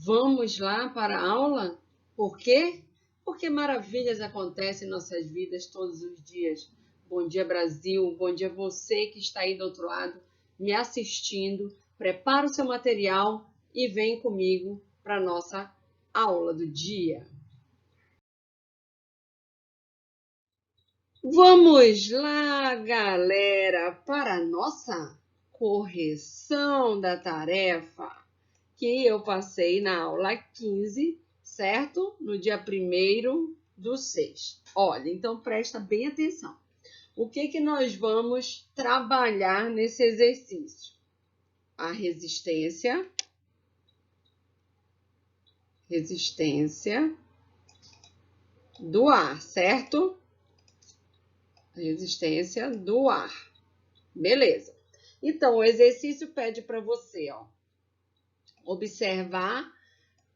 Vamos lá para a aula? Por quê? Porque maravilhas acontecem em nossas vidas todos os dias. Bom dia, Brasil. Bom dia você que está aí do outro lado me assistindo. Prepara o seu material e vem comigo para a nossa aula do dia. Vamos lá, galera, para a nossa correção da tarefa que eu passei na aula 15, certo? No dia 1º do 6. Olha, então presta bem atenção. O que nós vamos trabalhar nesse exercício? A resistência do ar, certo? Resistência do ar. Beleza. Então, o exercício pede para você, observar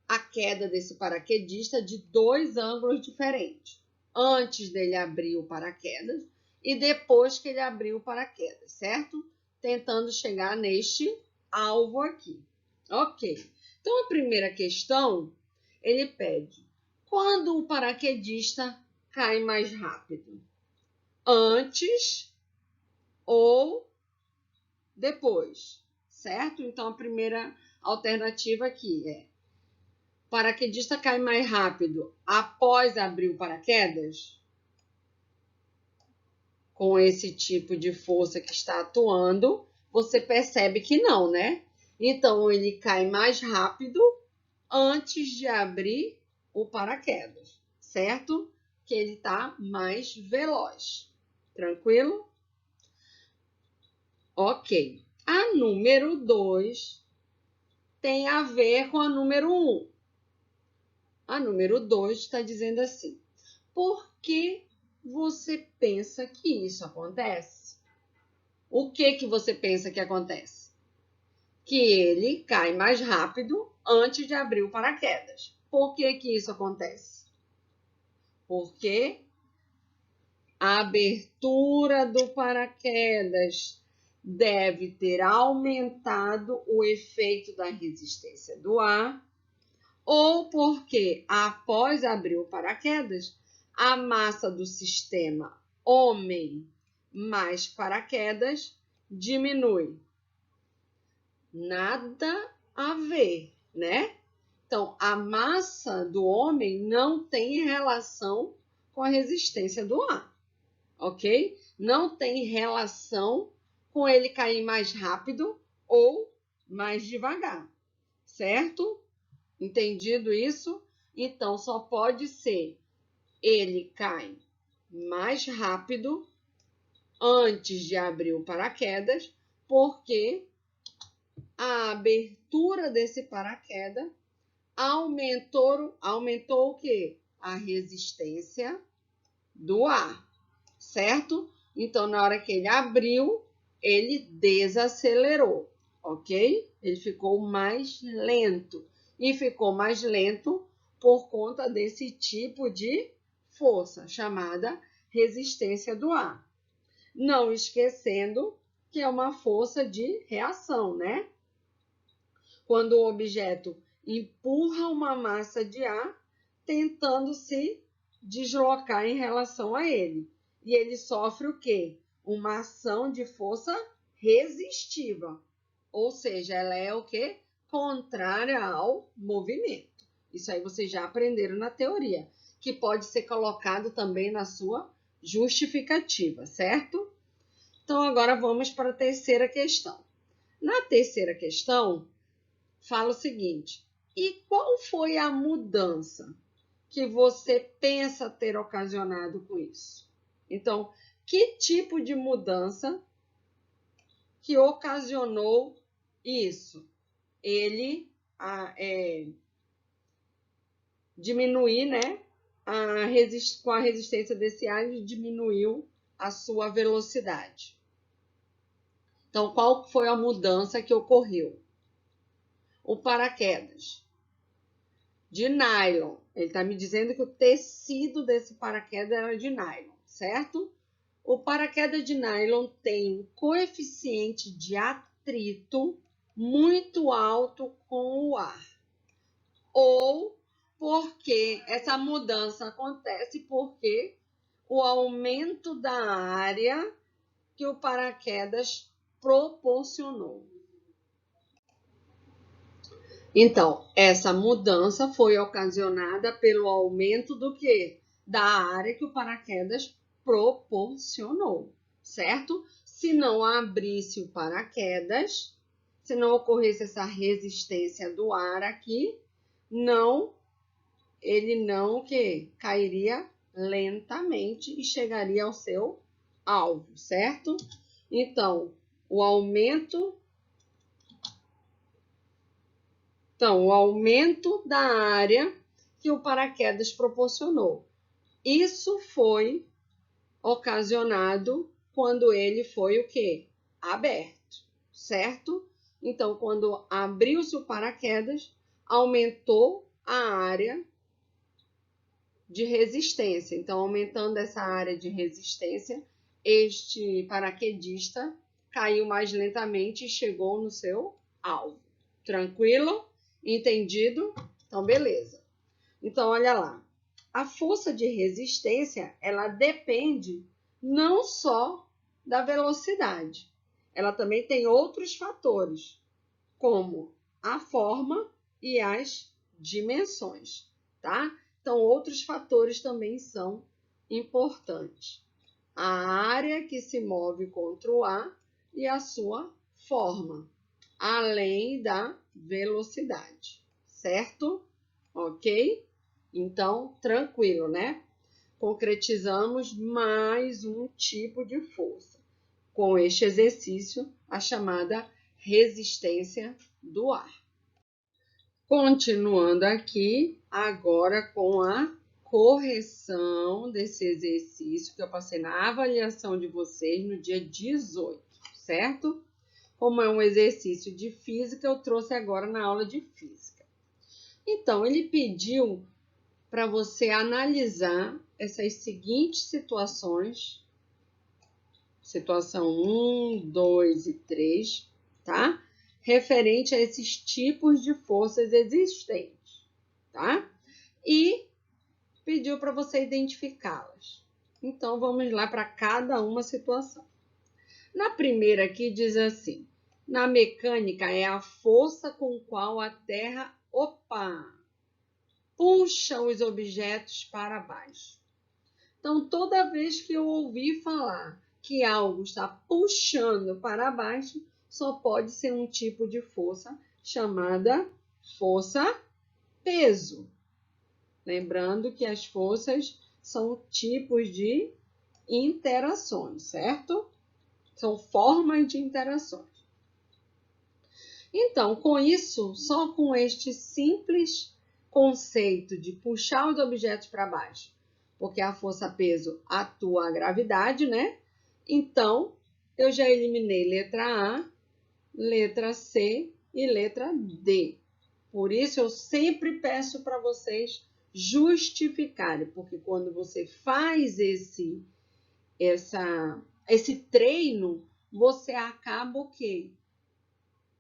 a queda desse paraquedista de 2 ângulos diferentes. Antes dele abrir o paraquedas e depois que ele abriu o paraquedas, certo? Tentando chegar neste alvo aqui. Ok. Então, a primeira questão, ele pede: quando o paraquedista cai mais rápido? Antes ou depois, certo? Então, a primeira alternativa aqui é: o paraquedista cai mais rápido após abrir o paraquedas? Com esse tipo de força que está atuando, você percebe que não, né? Então, ele cai mais rápido antes de abrir o paraquedas, certo? Que ele está mais veloz. Tranquilo? Ok. A número 2 tem a ver com a número 1. A número 2 está dizendo assim: por que você pensa que isso acontece? O que você pensa que acontece? Que ele cai mais rápido antes de abrir o paraquedas. Por que isso acontece? Porque a abertura do paraquedas deve ter aumentado o efeito da resistência do ar, ou porque, após abrir o paraquedas, a massa do sistema homem mais paraquedas diminui. Nada a ver, né? Então, a massa do homem não tem relação com a resistência do ar, ok? Não tem relação com ele cair mais rápido ou mais devagar, certo? Entendido isso? Então, só pode ser ele cai mais rápido antes de abrir o paraquedas, porque a abertura desse paraquedas aumentou o quê? A resistência do ar, certo? Então, na hora que ele abriu, ele desacelerou, ok? Ele ficou mais lento. E ficou mais lento por conta desse tipo de força, chamada resistência do ar. Não esquecendo que é uma força de reação, né? Quando o objeto empurra uma massa de ar, tentando se deslocar em relação a ele. E ele sofre o quê? Uma ação de força resistiva. Ou seja, ela é o quê? Contrária ao movimento. Isso aí vocês já aprenderam na teoria, que pode ser colocado também na sua justificativa, certo? Então, agora vamos para a terceira questão. Na terceira questão, fala o seguinte: e qual foi a mudança que você pensa ter ocasionado com isso? Então, que tipo de mudança que ocasionou isso? Ele diminuir, né? Com a resistência desse ar, ele diminuiu a sua velocidade. Então, qual foi a mudança que ocorreu? O paraquedas de nylon. Ele está me dizendo que o tecido desse paraquedas era de nylon, certo? O paraquedas de nylon tem um coeficiente de atrito muito alto com o ar. ou porque essa mudança acontece porque o aumento da área que o paraquedas proporcionou. Então, essa mudança foi ocasionada pelo aumento do quê? Da área que o paraquedas proporcionou, certo? Se não abrisse o paraquedas, se não ocorresse essa resistência do ar aqui, ele não que cairia lentamente e chegaria ao seu alvo, certo? Então, o aumento da área que o paraquedas proporcionou. Isso foi ocasionado quando ele foi o quê? Aberto, certo? Então, quando abriu-se o paraquedas, aumentou a área de resistência. Então, aumentando essa área de resistência, este paraquedista caiu mais lentamente e chegou no seu alvo. Tranquilo? Entendido? Então, beleza. Então, olha lá. A força de resistência, ela depende não só da velocidade. Ela também tem outros fatores, como a forma e as dimensões, tá? Então, outros fatores também são importantes. A área que se move contra o ar e a sua forma, além da velocidade, certo? Ok? Então, tranquilo, né? Concretizamos mais um tipo de força com este exercício, a chamada resistência do ar. Continuando aqui, agora com a correção desse exercício que eu passei na avaliação de vocês no dia 18, certo? Como é um exercício de física, eu trouxe agora na aula de física. Então, ele pediu para você analisar essas seguintes situações, situação 1, 2 e 3, tá? Referente a esses tipos de forças existentes, tá? E pediu para você identificá-las. Então, vamos lá para cada uma situação. Na primeira aqui diz assim, na mecânica é a força com qual a Terra, puxa os objetos para baixo. Então, toda vez que eu ouvir falar que algo está puxando para baixo, só pode ser um tipo de força chamada força-peso. Lembrando que as forças são tipos de interações, certo? São formas de interações. Então, com isso, só com este simples conceito de puxar os objetos para baixo, porque a força-peso atua a gravidade, né? Então, eu já eliminei letra A, letra C e letra D. Por isso, eu sempre peço para vocês justificarem, porque quando você faz esse treino, você acaba o quê?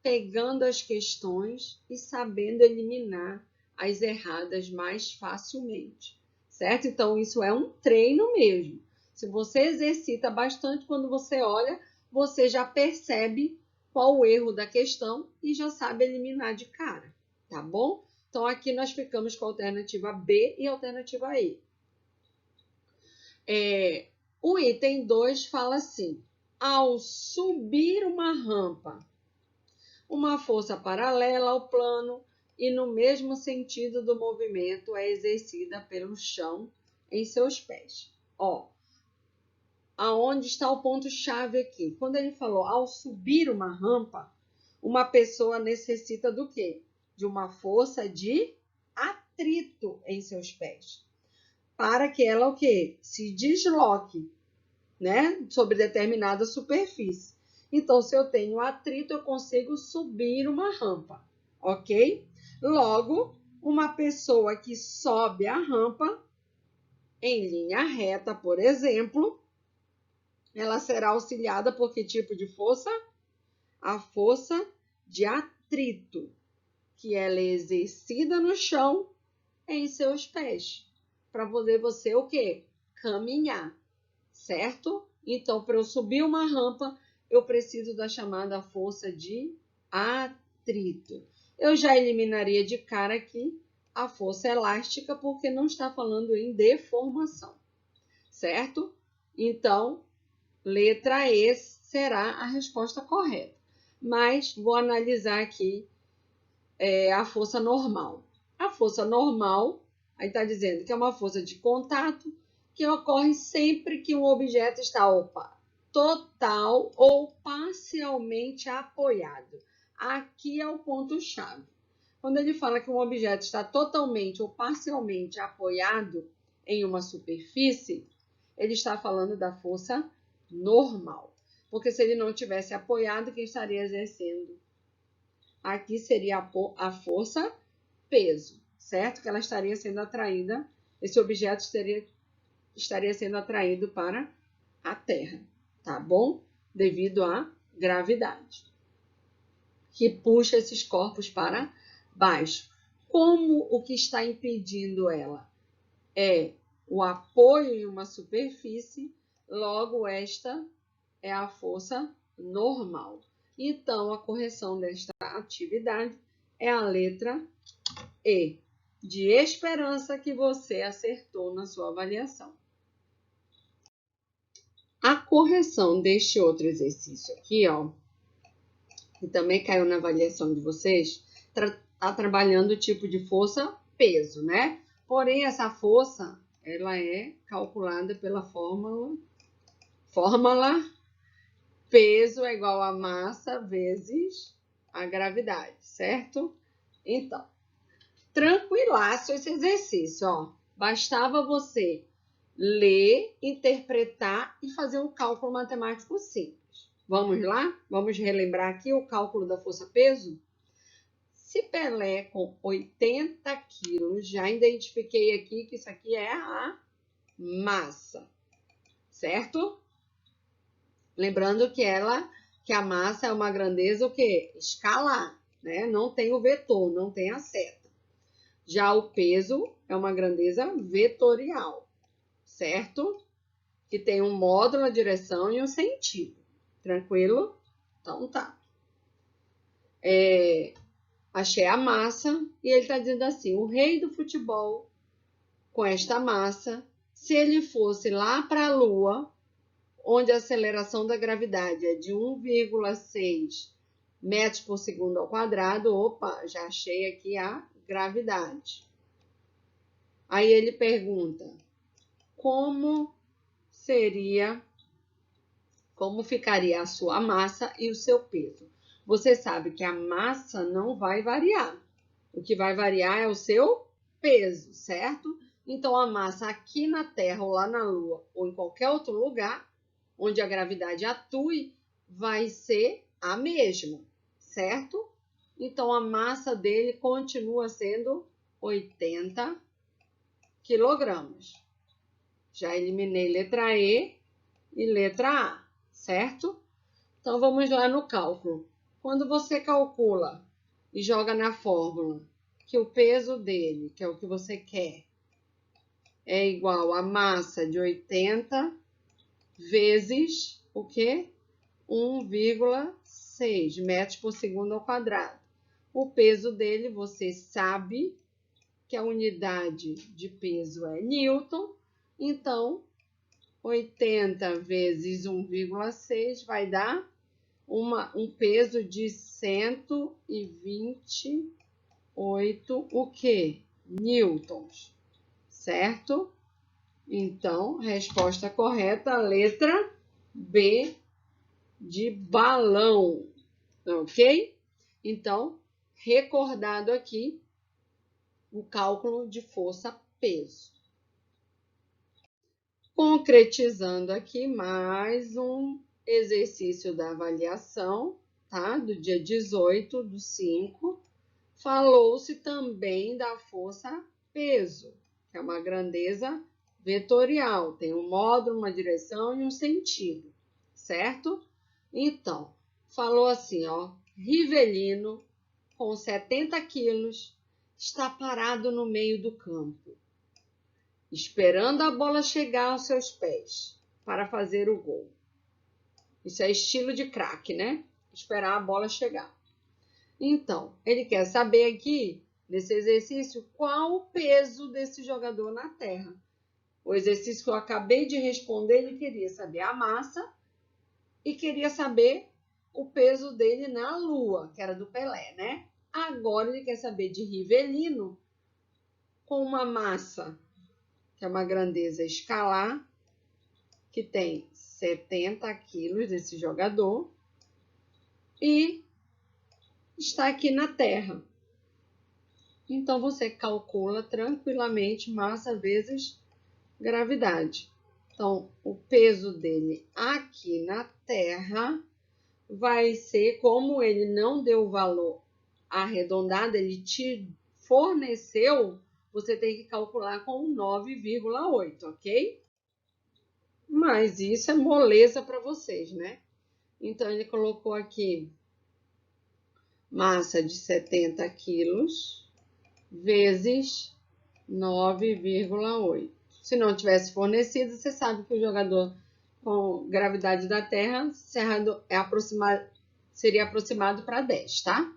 Pegando as questões e sabendo eliminar as erradas mais facilmente, certo? Então, isso é um treino mesmo. Se você exercita bastante, quando você olha, você já percebe qual o erro da questão e já sabe eliminar de cara, tá bom? Então, aqui nós ficamos com a alternativa B e a alternativa E. O item 2 fala assim, ao subir uma rampa, uma força paralela ao plano e no mesmo sentido do movimento é exercida pelo chão em seus pés. Ó, aonde está o ponto-chave aqui? Quando ele falou ao subir uma rampa, uma pessoa necessita do quê? De uma força de atrito em seus pés. Para que ela o quê? Se desloque, né? Sobre determinada superfície. Então, se eu tenho atrito, eu consigo subir uma rampa, ok? Logo, uma pessoa que sobe a rampa em linha reta, por exemplo, ela será auxiliada por que tipo de força? A força de atrito. que ela é exercida no chão em seus pés, para poder você o quê? Caminhar, certo? Então, para eu subir uma rampa, eu preciso da chamada força de atrito. Eu já eliminaria de cara aqui a força elástica, porque não está falando em deformação, certo? Então, letra E será a resposta correta. Mas vou analisar aqui a força normal. A força normal, aí está dizendo que é uma força de contato que ocorre sempre que um objeto está total ou parcialmente apoiado. Aqui é o ponto-chave. Quando ele fala que um objeto está totalmente ou parcialmente apoiado em uma superfície, ele está falando da força normal. Porque se ele não tivesse apoiado, quem estaria exercendo? Aqui seria a força peso, certo? Que ela estaria sendo atraída, esse objeto estaria sendo atraído para a Terra, tá bom? Devido à gravidade, que puxa esses corpos para baixo. Como o que está impedindo ela é o apoio em uma superfície, logo esta é a força normal. Então, a correção desta atividade é a letra E, de esperança que você acertou na sua avaliação. A correção deste outro exercício aqui, ó, que também caiu na avaliação de vocês, está trabalhando o tipo de força peso, né? Porém, essa força, ela é calculada pela fórmula peso é igual a massa vezes a gravidade, certo? Então, tranquilaço esse exercício, ó. Bastava você ler, interpretar e fazer um cálculo matemático simples. Vamos lá? Vamos relembrar aqui o cálculo da força-peso? Se Pelé com 80 quilos, já identifiquei aqui que isso aqui é a massa, certo? Lembrando que a massa é uma grandeza o quê? Escalar, né? Não tem o vetor, não tem a seta. Já o peso é uma grandeza vetorial, certo? Que tem um módulo, a direção e um sentido. Tranquilo? Então tá. Achei a massa e ele está dizendo assim, o rei do futebol com esta massa, se ele fosse lá para a Lua, onde a aceleração da gravidade é de 1,6 metros por segundo ao quadrado, opa, já achei aqui a gravidade. Aí ele pergunta, como ficaria a sua massa e o seu peso? Você sabe que a massa não vai variar. O que vai variar é o seu peso, certo? Então, a massa aqui na Terra, ou lá na Lua, ou em qualquer outro lugar, onde a gravidade atue, vai ser a mesma, certo? Então, a massa dele continua sendo 80 quilogramas. Já eliminei letra E e letra A, certo? Então, vamos lá no cálculo. Quando você calcula e joga na fórmula que o peso dele, que é o que você quer, é igual a massa de 80 vezes o quê? 1,6 metros por segundo ao quadrado. O peso dele, você sabe que a unidade de peso é Newton, então 80 vezes 1,6 vai dar um peso de 128 o quê? Newtons, certo? Então, resposta correta, letra B de balão, ok? Então, recordado aqui o cálculo de força-peso. Concretizando aqui mais um exercício da avaliação, tá? Do dia 18/5, falou-se também da força-peso, que é uma grandeza vetorial, tem um módulo, uma direção e um sentido, certo? Então, falou assim, ó, Rivellino com 70 quilos, está parado no meio do campo, esperando a bola chegar aos seus pés para fazer o gol. Isso é estilo de craque, né? Esperar a bola chegar. Então, ele quer saber aqui, nesse exercício, qual o peso desse jogador na terra. O exercício que eu acabei de responder, ele queria saber a massa e queria saber o peso dele na Lua, que era do Pelé, né? Agora ele quer saber de Rivelino, com uma massa, que é uma grandeza escalar, que tem 70 quilos desse jogador, e está aqui na Terra. Então, você calcula tranquilamente massa vezes gravidade. Então, o peso dele aqui na Terra vai ser, como ele não deu o valor arredondado, ele te forneceu, você tem que calcular com 9,8, ok? Mas isso é moleza para vocês, né? Então, ele colocou aqui massa de 70 quilos vezes 9,8. Se não tivesse fornecido, você sabe que o jogador com gravidade da Terra seria aproximado para 10, tá?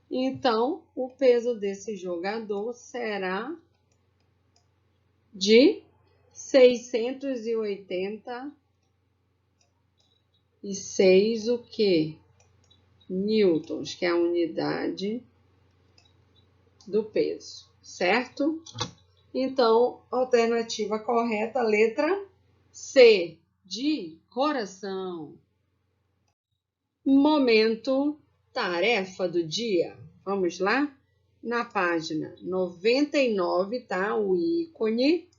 Então, o peso desse jogador será de 686 o quê? Newtons, que é a unidade do peso, certo? Então, alternativa correta, letra C, de coração. Momento tarefa do dia. Vamos lá? Na página 99, tá? O ícone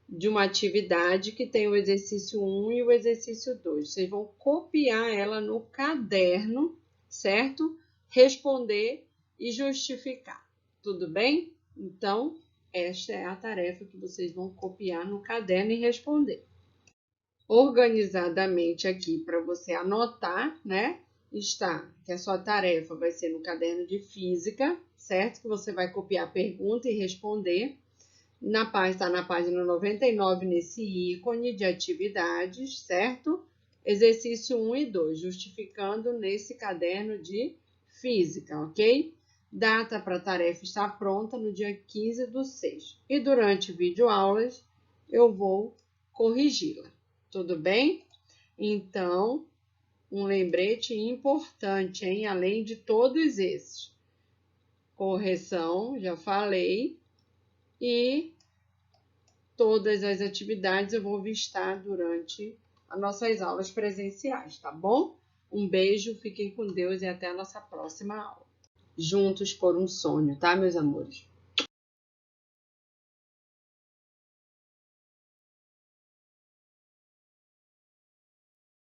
de uma atividade que tem o exercício 1 e o exercício 2. Vocês vão copiar ela no caderno, certo? Responder e justificar. Tudo bem? Então, esta é a tarefa que vocês vão copiar no caderno e responder. Organizadamente aqui para você anotar, né? Está que a sua tarefa vai ser no caderno de física, certo? Que você vai copiar a pergunta e responder. Está na página 99, nesse ícone de atividades, certo? Exercício 1 e 2, justificando nesse caderno de física, ok? Data para a tarefa estar pronta no dia 15/6. E durante videoaulas eu vou corrigi-la. Tudo bem? Então, um lembrete importante, hein? Além de todos esses. Correção, já falei. E todas as atividades eu vou vistar durante as nossas aulas presenciais, tá bom? Um beijo, fiquem com Deus e até a nossa próxima aula. Juntos por um sonho, tá, meus amores?